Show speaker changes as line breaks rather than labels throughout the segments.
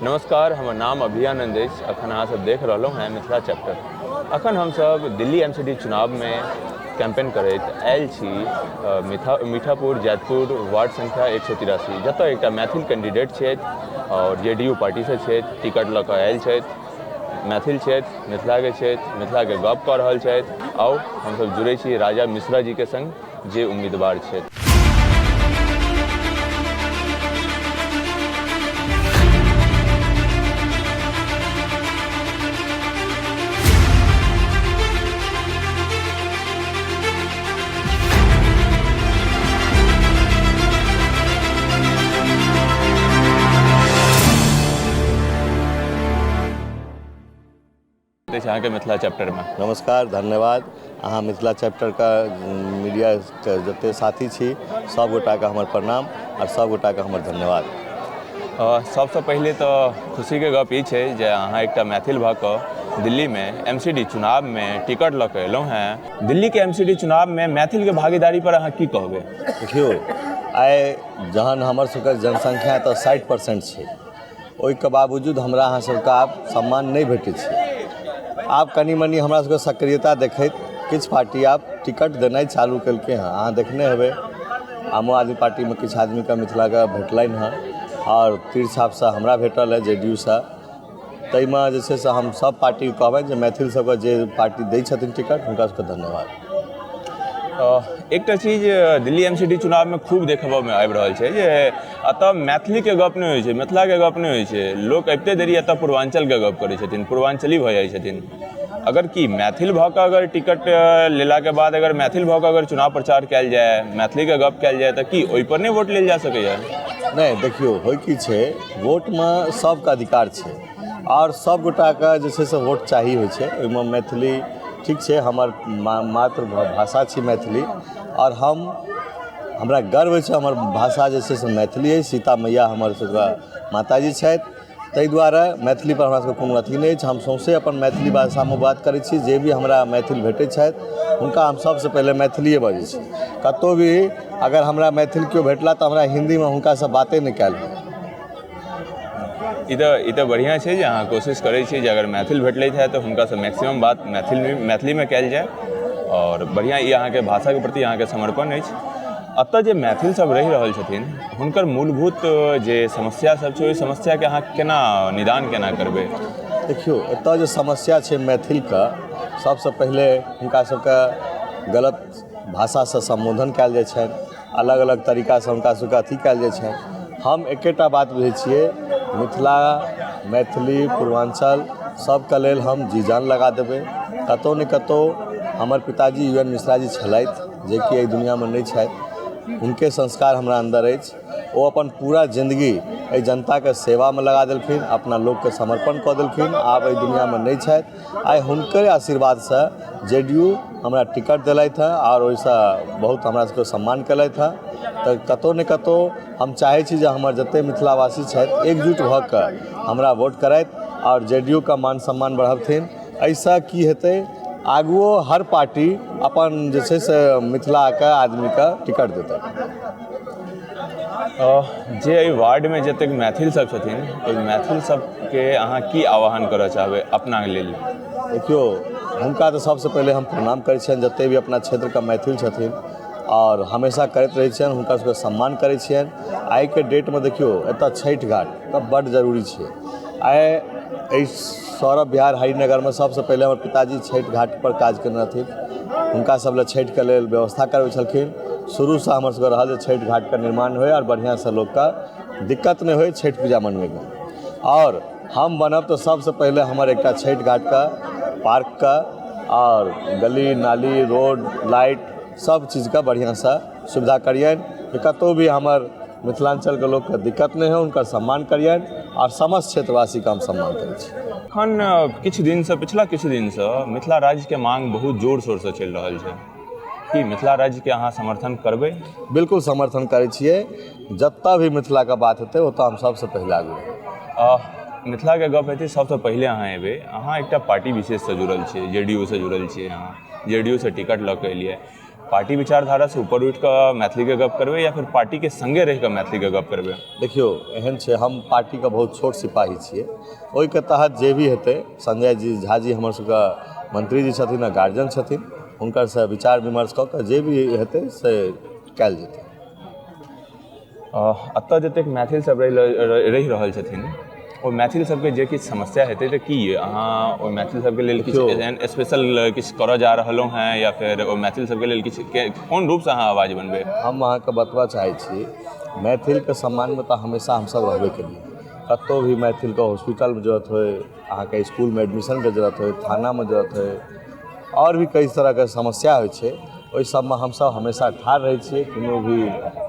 नमस्कार, हमर नाम अभियानंद अछि। अखन अहाँ सब देख रहलहुँ हैं मिथिला चैप्टर। अखन हमसब दिल्ली एमसीडी चुनाव में कैंपेन करैत आयल छी मीठापुर जैतपुर वार्ड संख्या 183, जतऽ एकटा मैथिल कैंडिडेट छथि और जेडीयू पार्टी से छथि, टिकट लऽ कऽ आयल छथि, मैथिल छथि, मिथिलाके गप कऽ रहल छथि। आओर हमसब जुड़ै छी राजा मिश्रा जी के संग जे उम्मीदवार छथि। अहाँके मिथिला चैप्टर में
नमस्कार, धन्यवाद। अहाँ मिथिला चैप्टर का मीडिया के जते साथी छी सब गोटा के हमर प्रणाम और सब गोटा के हमर धन्यवाद।
सबसे पहले तो खुशी के गप ई छै जे अहाँ एकटा मैथिल भऽ कऽ दिल्ली में एमसीडी चुनाव में टिकट लऽ कऽ एलहुँ हैं। दिल्ली के एमसीडी चुनाव में मैथिल के भागीदारी पर अहाँ की कहबै?
देखियो, आइ जहन हमर सबके जनसंख्या तऽ 60% छै, ओहिके बावजूद हमरा अहाँ सबके आब सम्मान नहीं भेटै छै। आब कनी मनी हमरा सबके सक्रियता देखैत किछु पार्टी आब टिकट देनाइ चालू केलकै हैं। अहाँ देखने हेबै आम आदमी पार्टी में किछु आदमी के मिथिला के भेटलनि हैं और तीरछापसँ हमरा भेटल है जेडीयू से। ताहिमे जे छै से हम सब पार्टी कहबनि जे मैथिल सबके जे पार्टी दै छथिन टिकट हुनका सबके धन्यवाद।
एकटा चीज दिल्ली एमसीडी चुनाव में खूब देखबा में आबि रहल छै जे एतऽ मैथिली के गप नहीं होइ छै, मिथिला के गप नहीं होइ छै। लोक अबिते देरी एतऽ पूर्वांचल के गप करै छथिन, पूर्वांचली भऽ जाइ छथिन। अगर की मैथिल भऽ कऽ अगर टिकट लेला के बाद अगर मैथिल भऽ कऽ अगर चुनाव प्रचार कयल जाय, मैथिली के गप कयल जाय तऽ की ओहि पर नहीं वोट लेल जा सकैया?
नहीं, देखियो होइ की छै, वोट में सबके अधिकार छै और सब गोटा के जे छै से वोट चाही होइ छै। ओहिमे मैथिली ठीक छै, हमर मातृभाषा छी मैथिली और हमरा गर्व होइ छै हमर भाषा जे छै से मैथिली है। सीता मैया हमर सबके माताजी छथि, ताहि दुआरे मैथिली पर हमरा सबके कोनो अथी नहीं छै। हम सौंसे अपन मैथिली भाषा में बात करै छी। जे भी हमरा मैथिल भेटै छथि हुनका हम सबसे पहले मैथिलिए बजै छी। कतौ भी अगर हमरा मैथिल केओ भेटला तऽ हमरा हिंदी में हुनका से बाते नहीं कयल भेल।
ई तो बढ़िया छै जे अहाँ कोशिश करै छी जे अगर मैथिल भेटलैत है तो हुनका से मैक्सिमम बात मैथिली में कयल जाय और बढ़िया ई अहाँके भाषा के प्रति अहाँके समर्पण अछि। अतऽ जे मैथिल सब रहि रहल छथिन हुनकर मूलभूत जे समस्या सब छै, ओहि समस्या के अहाँ केना निदान केना करबै?
देखियो, एतऽ जे समस्या छै मैथिल का, सबसे पहले हुनका सबके गलत भाषा से संबोधन कयल जाइ छनि, अलग अलग तरीका से हुनका सबके अथी कयल जाइ छनि। हम एकेटा बात बुझै छियै, मिथिला मैथिली पूर्वांचल सबके लेल हम जी जान लगा देबै। कतौ ने कतौ हमर पिताजी UN मिश्रा जी छलथि जेकि एहि दुनिया में नहीं छथि। हुनके संस्कार हमरा अंदर अछि। ओ अपन पूरा जिंदगी एहि जनता के सेवा में लगा देलखिन, अपना लोक के समर्पण कऽ देलखिन। आब एहि दुनिया में नहीं छथि। आइ हुनकर आशीर्वाद से जेडीयू हमरा टिकट दिलथि हैं और ओहिसँ बहुत हमरा सबके सम्मान केलथि हैं। तऽ कतौ ने कतौ हम चाहै छी जे हमर जते मिथिलावासी छथि एकजुट भऽ कऽ हमरा वोट करथि और जेडीयू का मान सम्मान बढ़बथिन। ऐसा की हेतै, आगुओ हर पार्टी अपन जे छै से मिथिला के आदमी के टिकट देतै।
जे एहि वार्ड में जतेक मैथिल सब छथिन, ओहि मैथिल सबके अहाँ की आह्वान करऽ चाहबै अपना लेल?
देखियो, हुनका तऽ सबसे पहले हम प्रणाम करै छियनि जते भी अपना क्षेत्र के मैथिल छथिन और हमेशा करैत रहै छियनि, हुनका सबके सम्मान करै छियनि। आइ के डेट में देखियो एतऽ छठि घाट का बड्ड जरूरी छै। आइ सौरभ विहार हरिनगर में सबसे पहले हमर पिताजी छठि घाट पर काज केने रहथिन। हुनका सब लेल छठि के लेल व्यवस्था करबै छलखिन। शुरू से हमर सबके रहल जे छठि घाट का निर्माण होय और बढ़िया से लोग का दिक्कत नहीं होय छठि पूजा मनबै में। और हम बनब तो सबसे पहले हमर एकटा छठि घाट का पार्क का और गली नाली रोड लाइट सब चीज़ का बढ़िया से सुविधा करियनि। कतौ भी हमर मिथिलांचल के लोग के दिक्कत नहीं हो, उनका सम्मान करियनि और समस्त क्षेत्रवासी का हम सम्मान करै छी।
अखन किछु दिन से, पिछला किछु दिन से मिथिला राज्य के मांग बहुत जोर शोर से चलि रहल छै। कि मिथिला राज्य के अहाँ समर्थन करबै?
बिल्कुल समर्थन करै छियै। जतऽ भी मिथिला के बात हेतै ओतऽ हम सबसे पहले आगू।
मिथिला के गप हेतै सबसे पहले अहाँ एबै। अहाँ एकटा पार्टी विशेष से जुड़ल छियै, जेडीयू से जुड़ल छियै। अहाँ जेडीयू से टिकट लऽ कऽ एलियै। पार्टी विचारधारा से ऊपर उठ कऽ मैथिली के गप करबै या फिर पार्टी के संगे रहि कऽ मैथिली के गप करबै?
देखियो एहन छै, हम पार्टी का बहुत छोट सिपाही छियै, ओहिके तहत जे भी हेतै, संजय जी झा जी हमर सबके मंत्री जी छथिन आ गार्जियन छथिन, हुनकर से विचार विमर्श कऽ कऽ जे भी हेतै से कयल जेतै।
एतऽ जतेक मैथिल सब रहि रहल छथिन, ओ मैथिल सबके जे किछु समस्या हेतै तऽ की अहाँ ओहि मैथिल सबके लेल किछु एहन स्पेशल किछु करऽ जा रहलहुँ हैं, या फिर ओ मैथिल सबके लेल किछु कोन रूपसँ अहाँ आवाज बनबै?
हम अहाँके बतबऽ चाहै छी, मैथिलके सम्मानमे तऽ हमेशा हमसब रहबे केलिए। कतहु भी मैथिलके हॉस्पिटलमे जरूरत होय, अहाँके इसकुलमे एडमिशनके जरूरत होय, थानामे जरूरत होय, आओर भी कई तरहके समस्या होइ छै, ओहि सबमे हमसब हमेशा ठाढ़ रहै छियै। कोनो भी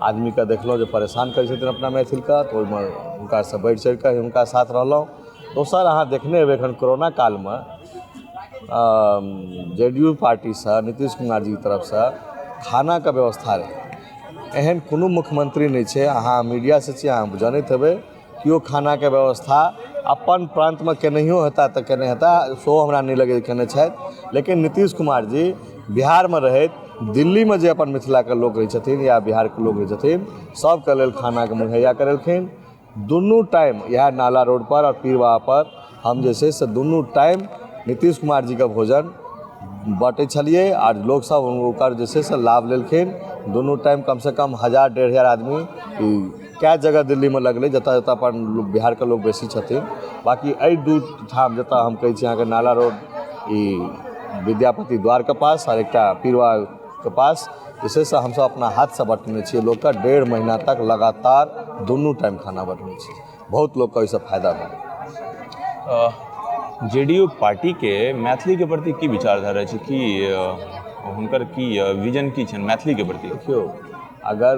आदमीके देखलहुँ जे परेशान करै छथिन अपना मैथिलके, तऽ ओहिमे हुनकासँ बढ़ि चढ़ि कऽ हुनका साथ रहलहुँ। दोसर, अहाँ देखने हेबै एखन कोरोना कालमे JDU पार्टीसँ नीतीश कुमार जीके तरफसँ खानाके व्यवस्था रहै। एहन कोनो मुख्यमंत्री नहीं छै, अहाँ मीडिया से छी, अहाँ जानैत हेबै, कि खानाके व्यवस्था अपन प्रान्तमे केनहियो हेता तऽ केने हेता, सेहो हमरा नहीं लगे केने छथि। लेकिन नीतीश कुमार जी बिहारमे रहैत दिल्लीमे जे अपन मिथिलाके लोक रहै छथिन या बिहारके लोक रहै छथिन, सबके लेल खानाके मुहैया करेलखिन। दुनू टाइम इएह नाला रोड पर और पीरवा पर हम जे छै से दुनू टाइम नीतीश कुमार जी के भोजन बाँटै छलिए, और लोग सब ओकर जे छै से लाभ लेलखिन। दुनू टाइम कम से कम 1000-1500 आदमी कए जगह दिल्लीमे लगलै, जतऽ जतऽ अपन बिहारके लोक बेसी छथिन। बाकी एहि दू ठाम जतऽ हम कहै छी अहाँके नाला रोड, ई विद्यापति द्वारके पास, और एकटा पीरवा के पास, जे छै से हमसब अपना हाथसँ बँटने छियै लोकके। 1.5 महीना तक लगातार दुनू टाइम खाना बँटने छियै, बहुत लोकके ओहिसँ फायदा भेलै।
JDU पार्टीके मैथिलीके प्रति की विचारधारा छै, कि हुनकर की विजन की छनि मैथिलीके प्रति?
देखियौ, अगर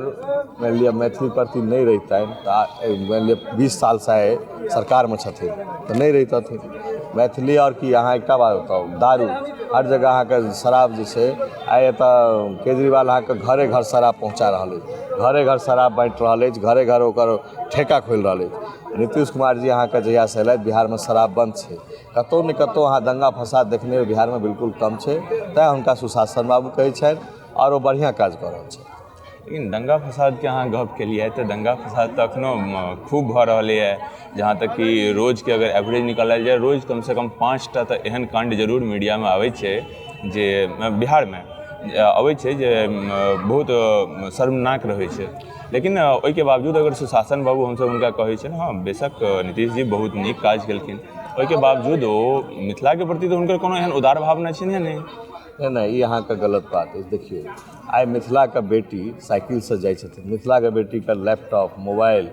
मानि लिअ मैथिली प्रति नहीं रहितनि तऽ मानि लिअ 20 सालसँ सरकारमे छथिन तऽ नहीं रहितथिन। मैथिली और की, अहाँ एकटा बात बताउ, दारू हर जगह अहाँके शराब जे छै, आइ एतऽ केजरीवाल अहाँके घरे घर शराब पहुँचा रहल अछि, घरे घर शराब बाँटि रहल अछि, घरे घर ओकर ठेका खोलि रहल अछि। नीतीश कुमार जी अहाँके जहियासँ एलथि बिहारमे शराब बन्द छै, कतहु ने कतहु अहाँ दंगा फसाद देखने बिहारमे बिल्कुल कम छै, तेँ हुनका सुशासन बाबू कहै छनि, और ओ बढ़िआँ काज कऽ रहल छै।
लेकिन दंगा फसादके अहाँ गप केलिए तऽ दंगा फसाद तऽ एखनो खूब भऽ रहलैए। जहाँ तक कि रोजके अगर एवरेज निकालल जाए, रोज कमसँ कम 5टा तऽ एहन काण्ड जरूर मीडियामे आबै छै जे बिहारमे अबै छै जे बहुत शर्मनाक रहै छै। लेकिन ओहिके बावजूद अगर सुशासन बाबू हमसब हुनका कहै छियै, हाँ बेशक नीतीश जी बहुत नीक काज केलखिन, ओहिके बावजूद ओ मिथिलाके प्रति तऽ हुनकर कोनो एहन उदार भावना छै नहि।
नहीं, ये अहाँके गलत बात अछि। देखियौ, आइ मिथिलाके बेटी साइकिलसँ जाइ छथिन, मिथिलाके बेटीके लैपटॉप, मोबाइल,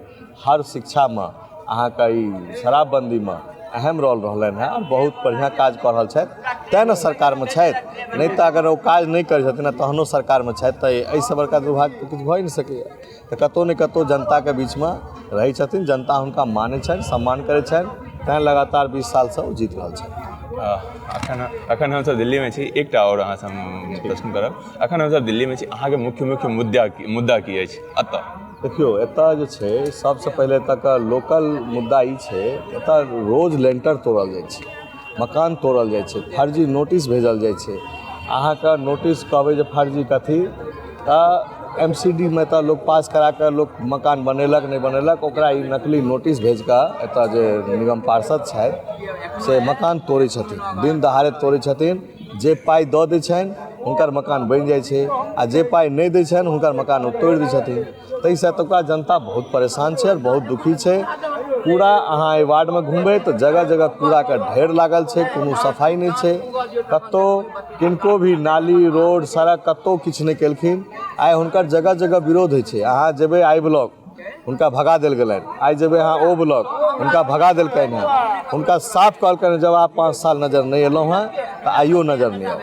हर शिक्षामे अहाँके ई शराबबन्दीमे अहम रोल रहलनि हैं, और बहुत बढ़िआँ काज कऽ रहल छथि, तेँ ने सरकारमे छथि। नहीं तऽ अगर ओ काज नहीं करै छथिन तहनो सरकारमे छथि, तऽ एहिसँ बड़का दुर्भाग्य तऽ किछु भऽ ही नहि सकैए। तऽ कतहु ने कतहु जनताके बीचमे रहै छथिन, जनता हुनका मानै छनि, सम्मान करै छनि, तेँ लगातार 20 सालसँ ओ जीत रहल छथि।
अखन हमसब दिल्लीमे छी, एकटा और अहाँसँ हम प्रश्न करब। अखन हमसब दिल्लीमे छी, अहाँके मुख्य मुद्दा की अछि एतऽ?
देखियौ, एतऽ जे छै सबसँ पहिले एतऽके लोकल मुद्दा ई छै, एतऽ रोज लेंटर तोड़ल जाइ छै, मकान तोड़ल जाइ छै, फर्जी नोटिस भेजल जाइ छै। अहाँके नोटिस कहबै जे फर्जी कथी, तऽ MCD में तऽ लोग पास करा कऽ लोग मकान बनेलक नहीं बनेलक, ओकरा ई नकली नोटिस भेज कऽ एतऽ जे निगम पार्षद छथि से मकान तोड़ै छथिन, दिन दहाड़े तोड़ै छथिन। जे पाइ दऽ दै छनि हुनकर मकान बनि जाइ छै, आ जे पाइ नहीं दै छनि हुनकर मकान ओ तोड़ि दै छथिन। ताहिसँ एतुका जनता बहुत परेशान छै और बहुत दुखी छै। कूड़ा अहाँ एहि वार्डमे घुमबै तऽ जगह जगह कूड़ाके ढेर लागल छै, कोनो सफाई नहीं छै, कतहु किनको भी नाली रोड सड़क कतहु किछु नहीं केलखिन। आइ हुनकर जगह जगह विरोध होइ छै। अहाँ जेबै आई ब्लॉक, हुनका भगा देल गेलनि, आइ जेबै अहाँ ओ ब्लॉक, हुनका भगा देलकनि हैं। हुनका साफ कहलकनि जब आप 5 साल नजर नहीं एलहुँ हैं तऽ आइयो नजर नहीं आउ,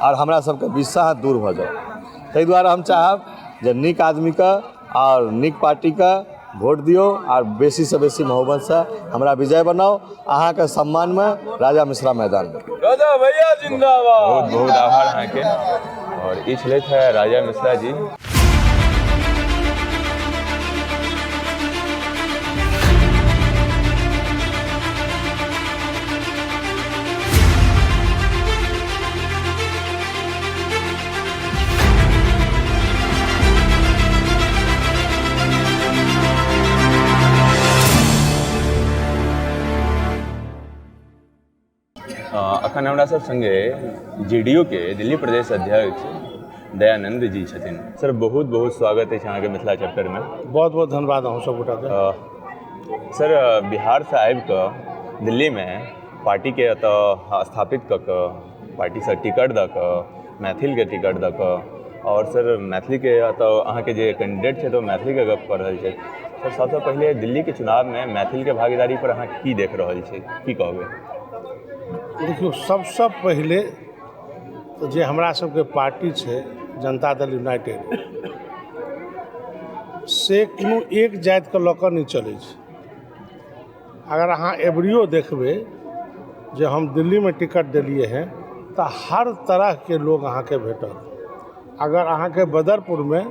और हमरा सबके बीचसँ अहाँ दूर भऽ जाउ। ताहि दुआरे हम चाहब जे नीक आदमीके और नीक पार्टीके वोट दियौ, और बेसीसँ बेसी बहुमतसँ हमरा विजय बनाउ। अहाँके सम्मानमे राजा मिश्रा मैदानमे।
राजा भैया जिंदाबाद। बहुत बहुत आभार अहाँके। और ई छलथि राजा मिश्रा जी। अखन हमरा सब संगे जेडीयू के दिल्ली प्रदेश अध्यक्ष दयानंद जी छथिन। सर बहुत बहुत स्वागत है अहाँके मिथिला चैप्टर में।
बहुत बहुत धन्यवाद अहूँ सब गोटाके।
सर बिहार से आबि कऽ दिल्ली में पार्टी के एतऽ स्थापित कऽ कऽ पार्टी से टिकट दऽ कऽ मैथिल के टिकट दऽ कऽ और सर मैथिली के एतऽ अहाँके जे कैंडिडेट छै तऽ मैथिली के गप कर रहल छै। सर सबसे पहले दिल्ली के चुनाव में मैथिल के भागीदारी पर अहाँ की देख रहल छी, की कहबै?
देखियौ सबसे पहले तो जे हमरा सबके पार्टी छै जनता दल यूनाइटेड से कोनो एक जाति के लऽ कऽ नहीं चलै छै। अगर अहाँ एवरियो देखबै जे हम दिल्ली में टिकट दिलिए हैं तो हर तरह के लोग अहाँके भेटत। अगर अहाँके बदरपुर में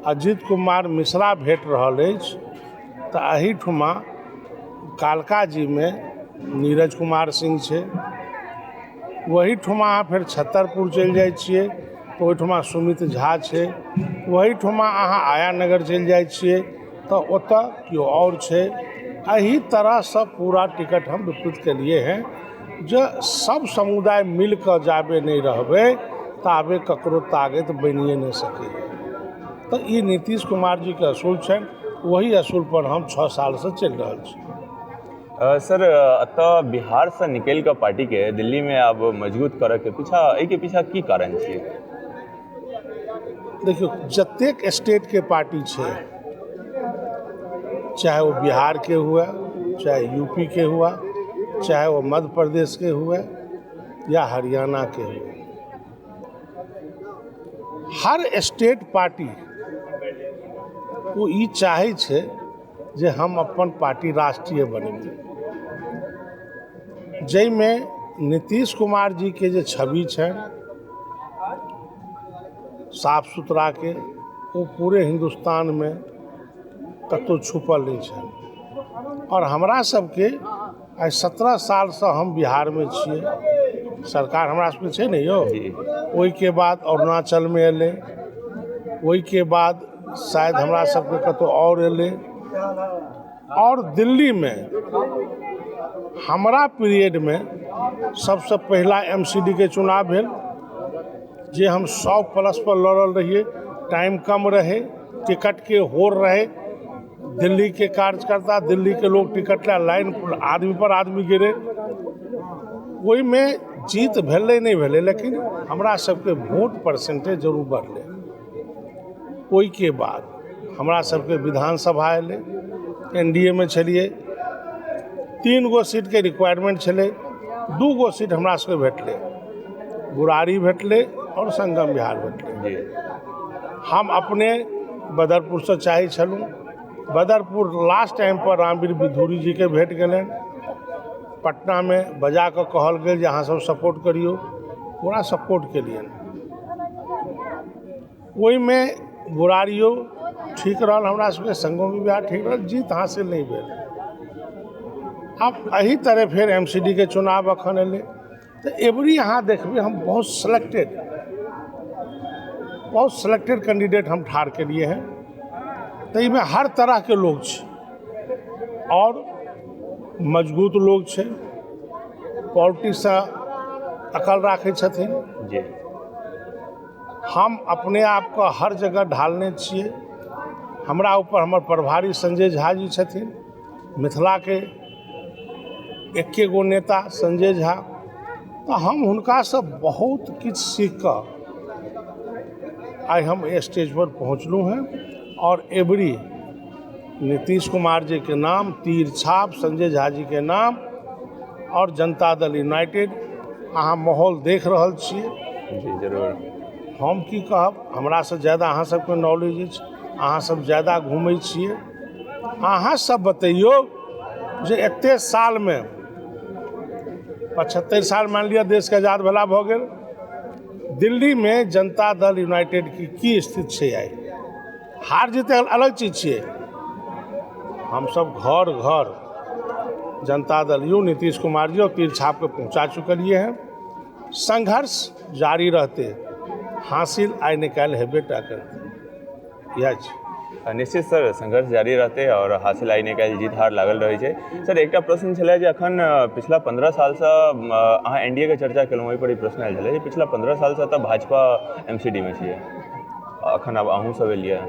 अजीत कुमार मिश्रा भेट रहल अछि तो एहिठुमा कालका जी में नीरज कुमार सिंह छै। वही ठुमा अहाँ फिर छतरपुर चलि जाइ छियै तो ओहिठुमा सुमित झा छै। वही ठुमा अहाँ आया नगर चलि जाइ छियै तो ओतऽ केओ और छै। एही तरह से पूरा टिकट हम वितरित केलिए हैं जे सब समुदाय मिल कऽ जाबे नहीं रहबै ताबे ककरो ताकत बनिए नहीं सकैए। तो ई नीतीश कुमार जी के असूल छनि, वही असूल पर हम 6 साल से चलि रहल छी।
सर अतः बिहार से निकल कऽ पार्टी के दिल्ली में आब मजबूत करे के पीछा की कारण छै?
देखियो जतेक स्टेट के पार्टी छै, चाहे वो बिहार के हुए, चाहे यूपी के हुआ, चाहे वो मध्य प्रदेश के हुए या हरियाणा के हुए, हर स्टेट पार्टी वो ई चाहे छै जे हम अपन पार्टी राष्ट्रीय बनेबै। जाहिमें नीतीश कुमार जी के जे छवि छनि साफ सुथरा के, वो पूरे हिंदुस्तान में कतौ छुपल नहीं छनि। और हमरा सबके आइ 17 साल से हम बिहार में छियै, सरकार हमरा सबके छै ने यौ। ओहि के बाद अरुणाचल में एलै, ओहि के बाद शायद हमरा सबके कतौ और एलै, और दिल्ली में हमारा पीरियड में सबसे पहला एमसीडी के चुनाव भेल जे हम 100+ पर लड़ल रहिए। टाइम कम रहे, टिकट के होर रहे, दिल्ली के कार्यकर्ता, दिल्ली के लोग टिकट ला लाइन आदमी पर आदमी गिरे। वही में जीत भेलै नहीं भेलै, लेकिन हमरा सबके वोट परसेंटेज जरूर बढ़लै। ओहि के बाद हमरा सबके विधानसभा एलै, एनडीए में छलिए, 3 गो सीट के रिक्वायरमेंट छलै, 2 गो सीट हमरा सबके भेटलै, बुरारी भेटलै और संगम बिहार भेटलै। हम अपने बदरपुर से चाहे छलूँ, बदरपुर लास्ट टाइम पर रामवीर बिधूरी जी के भेट गेलनि। पटना में बजा कऽ कहल गेल जे अहाँ सब सपोर्ट करियो, पूरा सपोर्ट केलियनि। ओहि में बुरारियो ठीक रहल, हमरा सबके संगम बिहार ठीक रहल, जीत हासिल नहीं भेल। अब एही तरह फिर एमसीडी के चुनाव अखन एलै तो एवरी अहाँ देखबै हम बहुत सिलेक्टेड कैंडिडेट हम ठाढ़ केलिए हैं। तो इमें हर तरह के लोग छै और मजबूत लोग छै, पॉलिटिक्स से अकल राखै छथिन। हम अपने आप को हर जगह ढालने छिए। हमरा ऊपर हमर प्रभारी संजय झा जी छथिन, मिथिला के एके गो नेता संजय झा। तो हम हुनका से बहुत किछु सीख कऽ आइ हम स्टेज पर पहुँचलूँ हैं। और एवरी नीतीश कुमार जी के नाम, तीर छाप संजय झा जी के नाम और जनता दल यूनाइटेड, अहाँ माहौल देख रहल छियै।
जी जरूर।
हम की कहब, हमरा से ज़्यादा अहाँ सबके नॉलेज अछि, अहाँ सब ज़्यादा घूमै छियै। अहाँ सब बतैयौ जे एते साल में 75 साल मान लिया देश के आजाद भेला भऽ गेल, दिल्ली में जनता दल यूनाइटेड की स्थिति छै आइ? हार जीत अलग चीज छियै। हम सब घर घर जनता दल यू नीतीश कुमार जी और तीर छाप के पहुंचा चुकलिए हैं। संघर्ष जारी रहते, हासिल आइ निकाल हेबे टा करते। यह
निश्चित सर संघर्ष जारी रहते और हासिल आइ निकाल जीत हार लागल रहे छै। सर एक प्रश्न छलै जे अखन पिछला 15 साल से अहाँ एनडीए के चर्चा केलहुँ, ओहि पर ई प्रश्न आयल छलै जे पिछला 15 साल से तऽ भाजपा एमसीडी में छियै, अखन अब अहूँ सब एलियै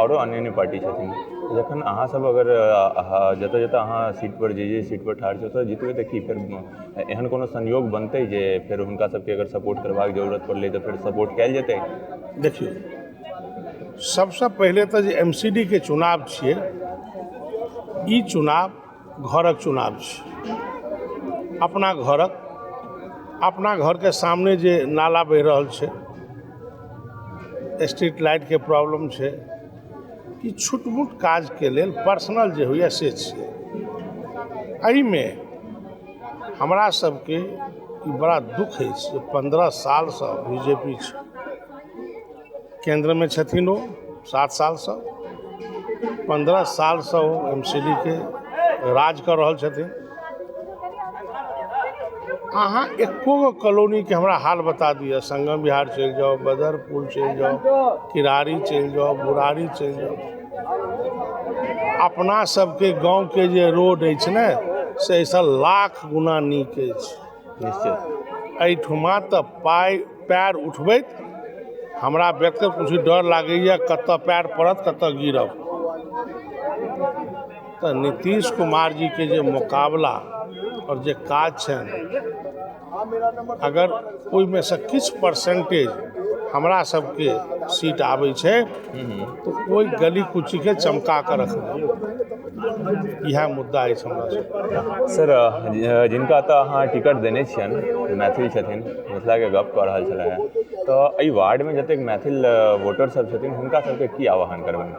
औरो अन्य पार्टी छथिन, जखन अहाँ सब अगर जतऽ जतऽ अहाँ सीट पर जे सीट पर ठाढ़ छी ओतऽ जितबै तऽ की फेर एहन कोनो संयोग बनतै जे फेर हुनका सबके अगर सपोर्ट करबाक जरूरत पड़लै तऽ फेर सपोर्ट कयल जेतै?
देखियौ, सबसे पहले तो एमसीडी के चुनाव छियै, ई चुनाव घरक चुनाव छै। अपना घर के सामने जे नाला बहि रहल छै, स्ट्रीट लाइट के प्रॉब्लम छै, कि छोट-मोट काज के लेल पर्सनल जे होइए से छियै। एहिमे हमरा सबके ई बड़ा दुख अछि जे 15 साल से बीजेपी छै, केंद्र में छथिन ओ 7 साल से, 15 साल से ओ एमसीडी के राज कर रहल छथिन। अहाँ एको गो कॉलोनी के हमरा हाल बता दिया, संगम विहार चलि जाओ, बदरपुर चलि जाओ, किरारी चलि जाओ, बुरारी चलि जाओ, अपना सबके गांव के जे रोड अछि ने से ऐसा लाख गुना नीक अछि।
निश्चित
एहिठुमा तऽ पैर उठबैत हमरा व्यक्तिगत कुछ डर लागैए कतऽ पैर पड़त कतऽ गिरब। तऽ नीतीश कुमार जी के जे मुकाबला और जे काज छनि, अगर ओहिमे से किछु परसेंटेज हमरा सबके सीट आबै छै तऽ ओहि गली कुची के चमका कर रखबै, इएह मुद्दा अछि हमरा सबके।
सर जिनका तऽ अहाँ टिकट देने छियनि, मैथिल छथिन, मिथिलाके गप कऽ रहल छलै हैं, तऽ एहि वार्डमे जतेक मैथिल वोटर सब छथिन हुनका सबके की आह्वान करबनि?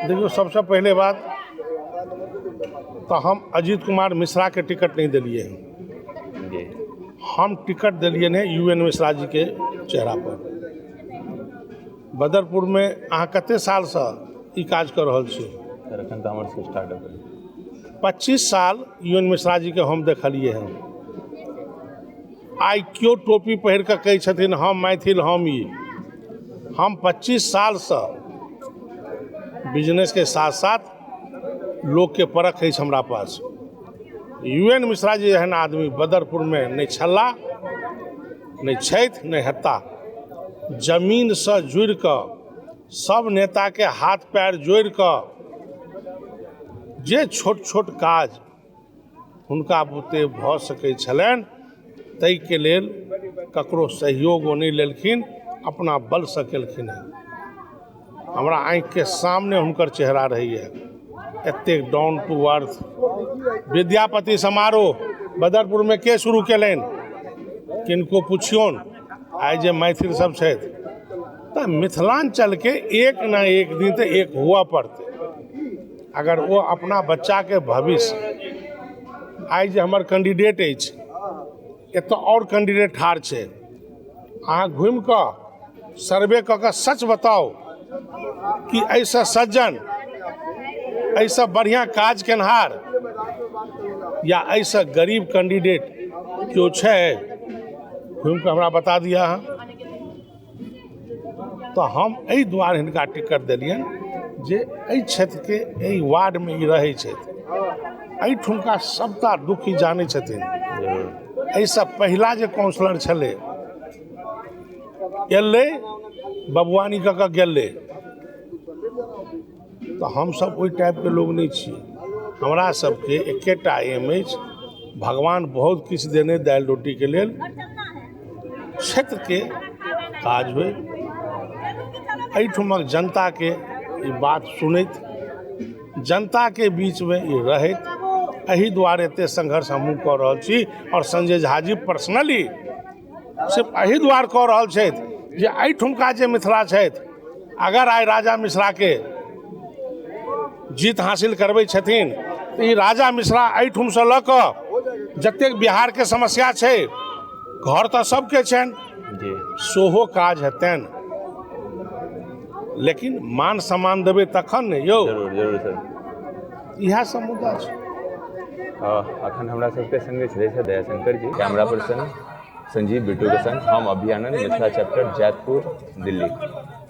देखियौ, सबसे पहले बात तो हम अजीत कुमार मिश्रा के टिकट नहीं दिलिए हैं
जी,
हम टिकट दिलिए हैं यूएन मिश्रा जी के चेहरा पर। बदरपुर में अहाँ कते साल से ई काज कर रहल छी?
सर एखन तऽ हमर सबके स्टार्टअप है
25 साल यूएन मिश्रा जी के हम देखलिए हैं। आइ क्यों टोपी पहिर के कहै छथिन हम मैथिल हम ई? हम 25 साल से बिजनेस के साथ साथ लोग के परख है हमरा पास। यूएन मिश्रा जी एहन आदमी बदरपुर में नहीं छला, नहीं छथि, नहीं हेता। जमीन से जुड़ कऽ सब नेता के हाथ पैर जोड़ कऽ जे छोट छोट काज हुनका बुते भऽ सकै छलनि, ताहि के लेल ककरो सहयोग ओ नहीं लेलखिन, अपना बल से केलखिन है। हमरा आँखि के सामने हुनकर चेहरा रहैए, एतेक डाउन टू अर्थ। विद्यापति समारोह बदरपुर में के शुरू केलनि? किनको पुछियौन, आइ जे मैथिल सब छथि तऽ मिथिलांचल के एक न एक दिन तऽ एक हुआ पड़तै। अगर वो अपना बच्चा के भविष्य, आइ जे हमर कैंडिडेट अछि, एतऽ और कैंडिडेट ठाढ़ छै, अहाँ घुमि कऽ सर्वे कऽ कऽ सच बताओ कि ऐसा सज्जन, ऐसा बढ़िया काज केनहार या ऐसा गरीब कैंडिडेट क्यों छै? घुमि कऽ हमरा बता दिया अहाँ। तो हम एहि दुआरे हिनका टिकट देलियनि जे एहि क्षेत्र के एहि वार्ड में ई रहै छथि, एहिठुमका सबटा दुख ई जानै छथिन। एहिसँ पहिला जे काउंसलर छलै, एलै बबुआनी कऽ कऽ गेलै, तऽ हमसब ओहि टाइपके लोग नहीं छियै। हमरा सबके एकेटा एम अछि, भगवान बहुत किछु देने दालि रोटी के लेल, क्षेत्र के काज होय, एहिठुमक जनता के ई बात सुनैत, जनता के बीच में ई रहैत, एहि दुआरे एते संघर्ष हमहूँ कऽ रहल छी। और संजय झा जी पर्सनली सिर्फ एहि दुआरे कऽ रहल छथि जे एहिठुमका जे मिथिला छथि, अगर आइ राजा मिश्रा के जीत हासिल करबै छथिन तऽ ई राजा मिश्रा एहिठुम से लऽ कऽ जतेक बिहार के समस्या छै, घर तऽ सबके छनि, सेहो काज हेतनि, लेकिन मान सम्मान देबै तखन ने यौ।
जरूर जरूर सर,
इएह सब मुद्दा छै।
अखन हमरा सबके संगे छलै दयाशंकर जी, कैमरा पर्सन संजीव बिट्टू के संग हम अभियानंद, मिथिला चैप्टर, जैतपुर, दिल्ली।